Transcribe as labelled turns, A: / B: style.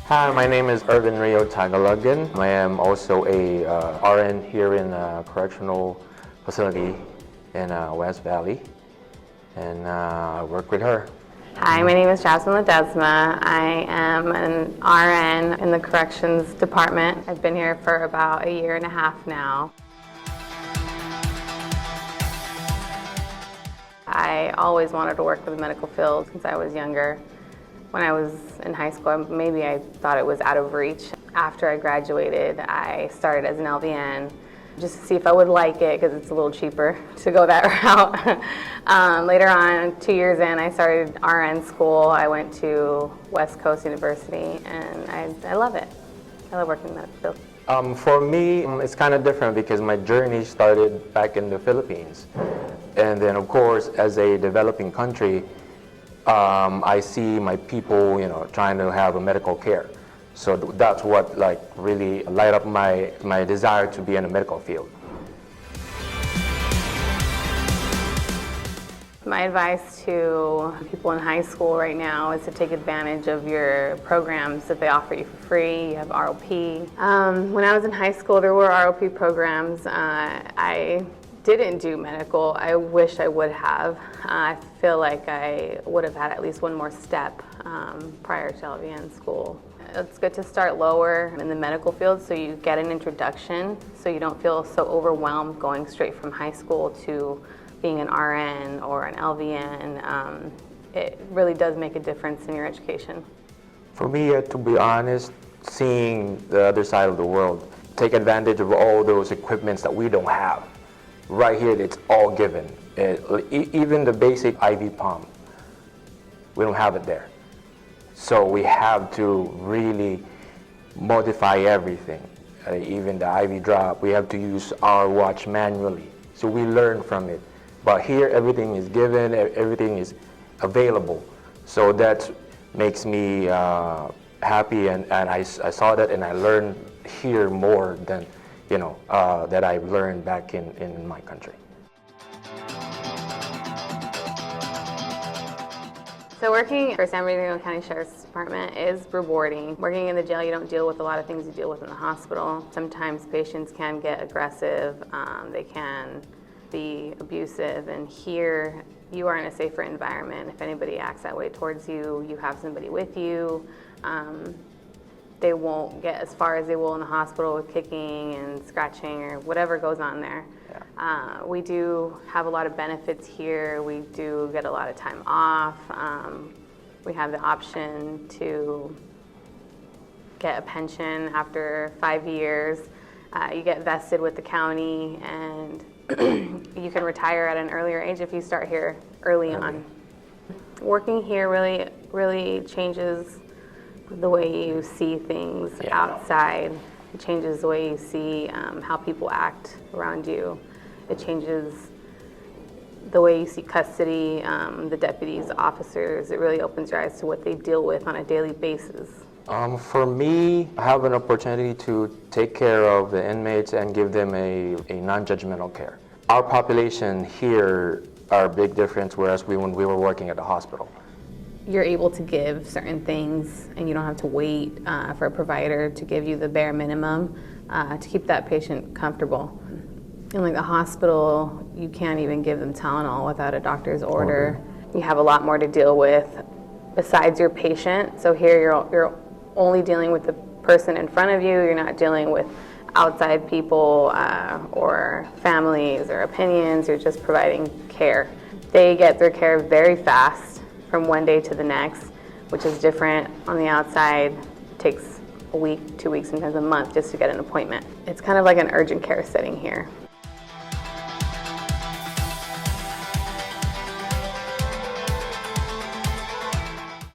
A: Hi, my name is Irvin Rio Tagalagan. I am also a RN here in a correctional facility in West Valley, and I work with her.
B: Hi, my name is Jasmine Ledesma. I am an RN in the corrections department. I've been here for about a year and a half now. I always wanted to work in the medical field since I was younger. When I was in high school, maybe I thought it was out of reach. After I graduated, I started as an LVN just to see if I would like it because it's a little cheaper to go that route. Later on, 2 years in, I started RN school. I went to West Coast University, and I love it. I love working in that field.
A: For me, it's kind of different because my journey started back in the Philippines. And then, of course, as a developing country, I see my people, trying to have a medical care. So that's what really light up my desire to be in the medical field.
B: My advice to people in high school right now is to take advantage of your programs that they offer you for free. You have ROP. When I was in high school, there were ROP programs. I didn't do medical. I wish I would have. I feel like I would have had at least one more step prior to LVN school. It's good to start lower in the medical field so you get an introduction, so you don't feel so overwhelmed going straight from high school to being an RN or an LVN. It really does make a difference in your education.
A: For me, to be honest, seeing the other side of the world, take advantage of all those equipments that we don't have. Right here, it's all given. Even the basic IV pump, we don't have it there. So we have to really modify everything. Even the IV drop, we have to use our watch manually. So we learn from it. But here, everything is given, everything is available. So that makes me happy, and I saw that, and I learned here more than that I learned back in my country.
B: So working for San Bernardino County Sheriff's Department is rewarding. Working in the jail, you don't deal with a lot of things you deal with in the hospital. Sometimes patients can get aggressive, they can be abusive, and here you are in a safer environment. If anybody acts that way towards you, you have somebody with you. They won't get as far as they will in the hospital with kicking and scratching or whatever goes on there. Yeah. We do have a lot of benefits here. We do get a lot of time off. We have the option to get a pension after 5 years. You get vested with the county, and you can retire at an earlier age if you start here early on. Working here really changes the way you see things outside. It changes the way you see how people act around you. It changes the way you see custody, the deputies, officers. It really opens your eyes to what they deal with on a daily basis.
A: For me, I have an opportunity to take care of the inmates and give them a non-judgmental care. Our population here are a big difference, whereas when we were working at the hospital.
B: You're able to give certain things, and you don't have to wait for a provider to give you the bare minimum to keep that patient comfortable. In the hospital, you can't even give them Tylenol without a doctor's order. You have a lot more to deal with besides your patient. So here you're only dealing with the person in front of you. You're not dealing with outside people or families or opinions. You're just providing care. They get their care very fast, from one day to the next, which is different on the outside. It takes a week, 2 weeks, sometimes a month just to get an appointment. It's kind of like an urgent care setting here.